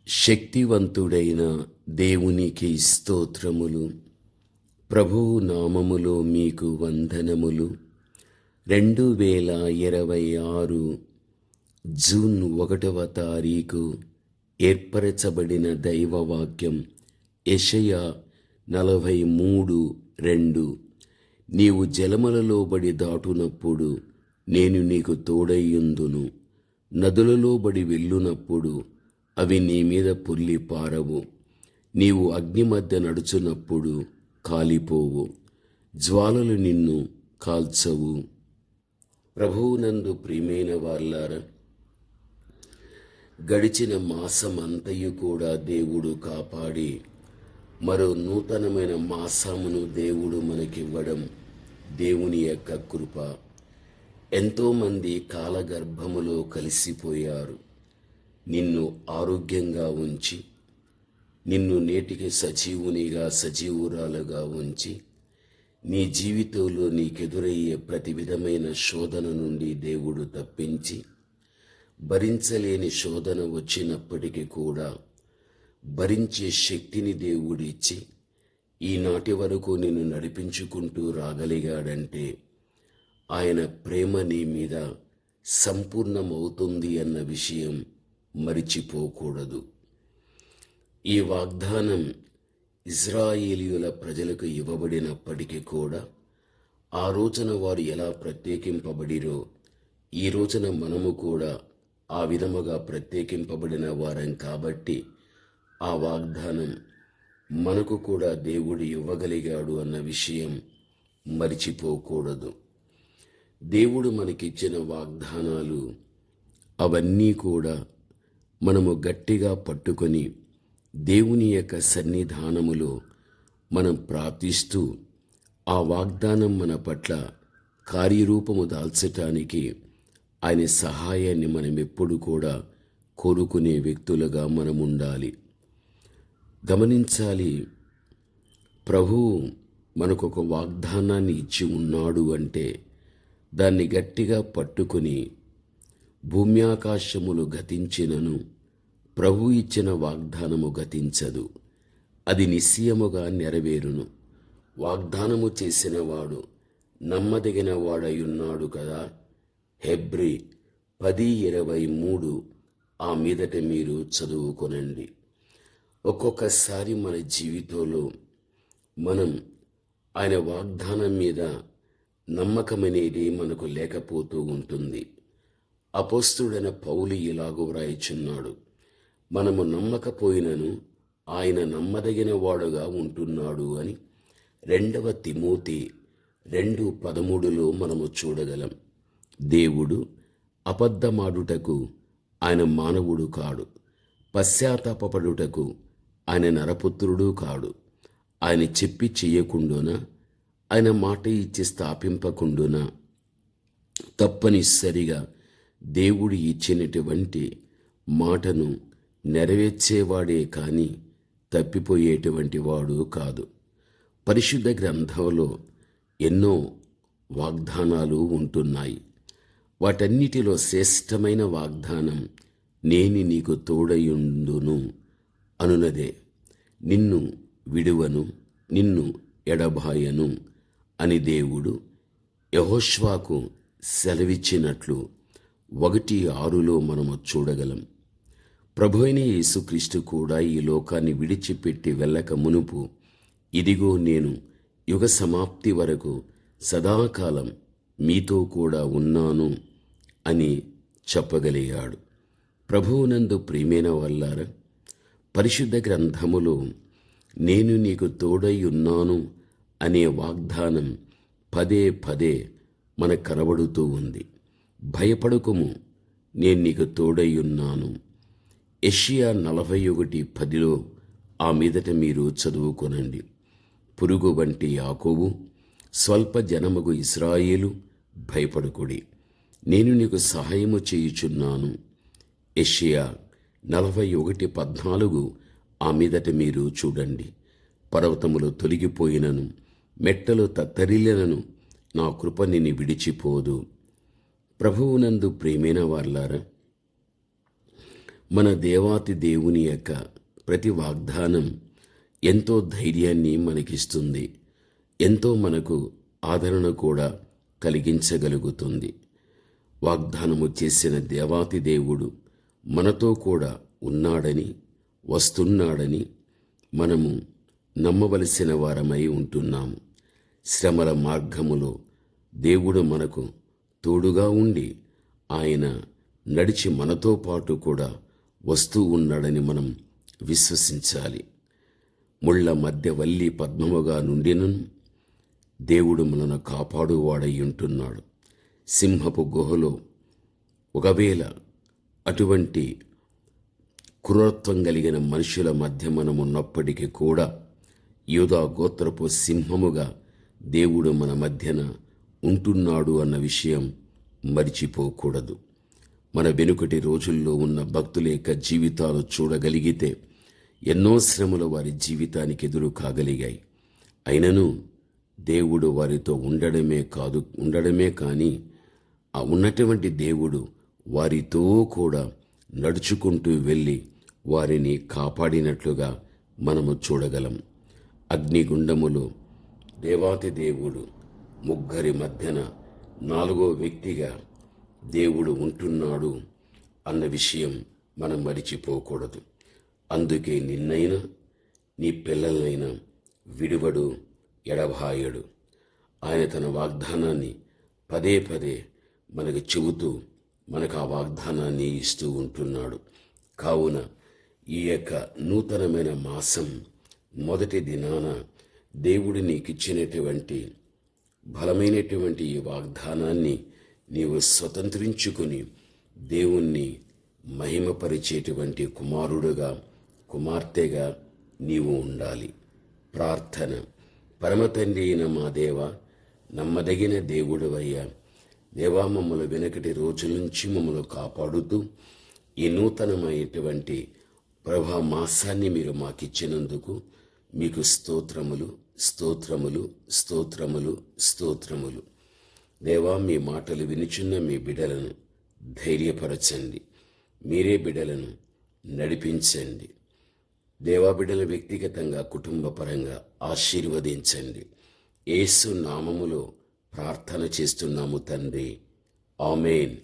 శక్తివంతుడైన దేవునికి స్తోత్రములు. ప్రభువు నామములో మీకు వందనములు. 2026 జూన్ 1వ తారీఖు ఏర్పరచబడిన దైవవాక్యం యెషయా 43:2. నీవు జలములలో బడి దాటునప్పుడు నేను నీకు తోడైయుందును, నదులలో బడి వెళ్ళునప్పుడు అవి నీ మీద పొర్లి పారవు. నీవు అగ్ని మధ్య నడుచునప్పుడు కాలిపోవు, జ్వాలలు నిన్ను కాల్చవు. ప్రభువునందు ప్రియమైన వాళ్ళారా, గడిచిన మాసమంతయు కూడా దేవుడు కాపాడి మరో నూతనమైన మాసమును దేవుడు మనకివ్వడం దేవుని యొక్క కృప. ఎంతోమంది కాలగర్భములో కలిసిపోయారు. నిన్ను ఆరోగ్యంగా ఉంచి, నిన్ను నేటికి సజీవునిగా సజీవురాలుగా ఉంచి, నీ జీవితంలో నీకెదురయ్యే ప్రతి విధమైన శోధన నుండి దేవుడు తప్పించి, భరించలేని శోధన వచ్చినప్పటికీ కూడా భరించే శక్తిని దేవుడిచ్చి ఈనాటి వరకు నిన్ను నడిపించుకుంటూ రాగలిగాడంటే ఆయన ప్రేమ నీ మీద సంపూర్ణమవుతుంది అన్న విషయం మరిచిపోకూడదు. ఈ వాగ్దానం ఇజ్రాయేలీయుల ప్రజలకు ఇవ్వబడినప్పటికీ కూడా ఆ రోజున వారు ఎలా ప్రత్యేకింపబడిరో ఈ రోజున మనము కూడా ఆ విధముగా ప్రత్యేకింపబడిన వారం కాబట్టి ఆ వాగ్దానం మనకు కూడా దేవుడు ఇవ్వగలిగాడు అన్న విషయం మరిచిపోకూడదు. దేవుడు మనకిచ్చిన వాగ్దానాలు అవన్నీ కూడా మనము గట్టిగా పట్టుకొని దేవుని యొక్క సన్నిధానములో మనం ప్రార్థిస్తూ ఆ వాగ్దానం మన పట్ల కార్యరూపము దాల్చటానికి ఆయన సహాయాన్ని మనం ఎప్పుడు కూడా కోరుకునే వ్యక్తులుగా మనం ఉండాలి. గమనించాలి, ప్రభువు మనకొక వాగ్దానాన్ని ఇచ్చి ఉన్నాడు అంటే దాన్ని గట్టిగా పట్టుకొని భూమ్యాకాశములు గతించినను ప్రభు ఇచ్చిన వాగ్దానము గతించదు, అది నిశ్చయముగా నెరవేరును. వాగ్దానము చేసిన వాడు నమ్మదగిన వాడయున్నాడు కదా. హెబ్రీ 10:23 ఆ మీదట మీరు చదువుకొనండి. ఒక్కొక్కసారి మన జీవితంలో మనం ఆయన వాగ్దానం మీద నమ్మకం అనేది మనకు లేకపోతూ ఉంటుంది. అపోస్తుడైన పౌలు ఇలాగూ వ్రాయిచున్నాడు, మనము నమ్మకపోయినను ఆయన నమ్మదగిన వాడుగా ఉంటున్నాడు అని 2వ తిమోతి 2:13 మనము చూడగలం. దేవుడు అబద్ధమాడుటకు ఆయన మానవుడు కాడు, పశ్చాత్తాపపడుటకు ఆయన నరపుత్రుడు కాడు. ఆయన చెప్పి చెయ్యకుండునా, ఆయన మాట ఇచ్చి స్థాపింపకుండునా, తప్పనిసరిగా దేవుడు ఇచ్చినటువంటి మాటను నెరవేర్చేవాడే కానీ తప్పిపోయేటువంటి వాడు కాదు. పరిశుద్ధ గ్రంథంలో ఎన్నో వాగ్దానాలు ఉంటున్నాయి. వాటన్నిటిలో శ్రేష్టమైన వాగ్దానం నేను నీకు తోడయుండును అనునదే. నిన్ను విడువను, నిన్ను ఎడబాయను అని దేవుడు యెహోషువకు సెలవిచ్చినట్లు 1:6 మనము చూడగలం. ప్రభువైన యేసుక్రీస్తు కూడా ఈ లోకాన్ని విడిచిపెట్టి వెళ్ళక మునుపు, ఇదిగో నేను యుగ సమాప్తి వరకు సదాకాలం మీతో కూడా ఉన్నాను అని చెప్పగలిగాడు. ప్రభువునందు ప్రియమైన వాళ్ళారా, పరిశుద్ధ గ్రంథములో నేను నీకు తోడై ఉన్నాను అనే వాగ్దానం పదే పదే మనకు కనబడుతూ ఉంది. భయపడకుము, నేను నీకు తోడై ఉన్నాను. యెషయా 41:10 ఆ మీదట మీరు చదువుకొనండి. పురుగు వంటి యాకోబు, స్వల్ప జనముగు ఇశ్రాయేలు, భయపడకుడి, నేను నీకు సహాయము చేయుచున్నాను. యెషయా 41:14 ఆ మీదట మీరు చూడండి. పర్వతములు తొలగిపోయినను, మెట్టలు తత్తరిల్లినను నా కృప నిన్ను విడిచిపోదు. ప్రభువునందు ప్రియమైన వాళ్ళారా, మన దేవాతి దేవుని యొక్క ప్రతి వాగ్దానం ఎంతో ధైర్యాన్ని మనకిస్తుంది, ఎంతో మనకు ఆదరణ కూడా కలిగించగలుగుతుంది. వాగ్దానము చేసిన దేవాతి దేవుడు మనతో కూడా ఉన్నాడని, వస్తున్నాడని మనము నమ్మవలసిన వారమై ఉంటున్నాము. శ్రమల మార్గములో దేవుడు మనకు తోడుగా ఉండి ఆయన నడిచి మనతో పాటు కూడా వస్తూ ఉన్నాడని మనం విశ్వసించాలి. ముళ్ళ మధ్య వల్లి పద్మముగా నుండినను దేవుడు మనను కాపాడువాడై ఉంటున్నాడు. సింహపు గుహలో ఒకవేళ అటువంటి క్రూరత్వం కలిగిన మనుషుల మధ్య మనం ఉన్నప్పటికీ కూడా యూదా గోత్రపు సింహముగా దేవుడు మన మధ్యన ఉంటున్నాడు అన్న విషయం మరిచిపోకూడదు. మన వెనుకటి రోజుల్లో ఉన్న భక్తుల యొక్క జీవితాలు చూడగలిగితే ఎన్నో శ్రమలు వారి జీవితానికి ఎదురు కాగలిగాయి. అయినను దేవుడు వారితో ఉండడమే కానీ ఆ ఉన్నటువంటి దేవుడు వారితో కూడా నడుచుకుంటూ వెళ్ళి వారిని కాపాడినట్లుగా మనము చూడగలం. అగ్నిగుండములో దేవాతి దేవుడు ముగ్గురి మధ్యన 4వ వ్యక్తిగా దేవుడు ఉంటున్నాడు అన్న విషయం మనం మరిచిపోకూడదు. అందుకే నిన్నైనా నీ పిల్లలైనా విడువడు, ఎడబాయడు. ఆయన తన వాగ్దానాన్ని పదే పదే మనకు చెబుతూ మనకు ఆ వాగ్దానాన్ని ఇస్తూ ఉంటున్నాడు. కావున ఈ యొక్క నూతనమైన మాసం మొదటి దినాన దేవుడు నీకిచ్చినటువంటి బలమైనటువంటి ఈ వాగ్దానాన్ని నీవు స్వతంత్రించుకుని దేవుణ్ణి మహిమపరిచేటువంటి కుమారుడుగా, కుమార్తెగా నీవు ఉండాలి. ప్రార్థన. పరమతండ్రి అయిన మా దేవ, నమ్మదగిన దేవుడవయ్యా, దేవా, మమ్మల్ని వెనకటి రోజుల నుంచి మమ్మల్ని కాపాడుతూ ఈ నూతనమైనటువంటి ప్రభా మాసాన్ని మీరు మాకిచ్చినందుకు మీకు స్తోత్రములు, స్తోత్రములు, స్తోత్రములు, స్తోత్రములు. దేవా, మీ మాటలు వినుచున్న మీ బిడ్డలను ధైర్యపరచండి. మీరే బిడ్డలను నడిపించండి. దేవా, బిడ్డల వ్యక్తిగతంగా, కుటుంబ పరంగా ఆశీర్వదించండి. యేసు నామములో ప్రార్థన చేస్తున్నాము తండ్రి. ఆమేన్.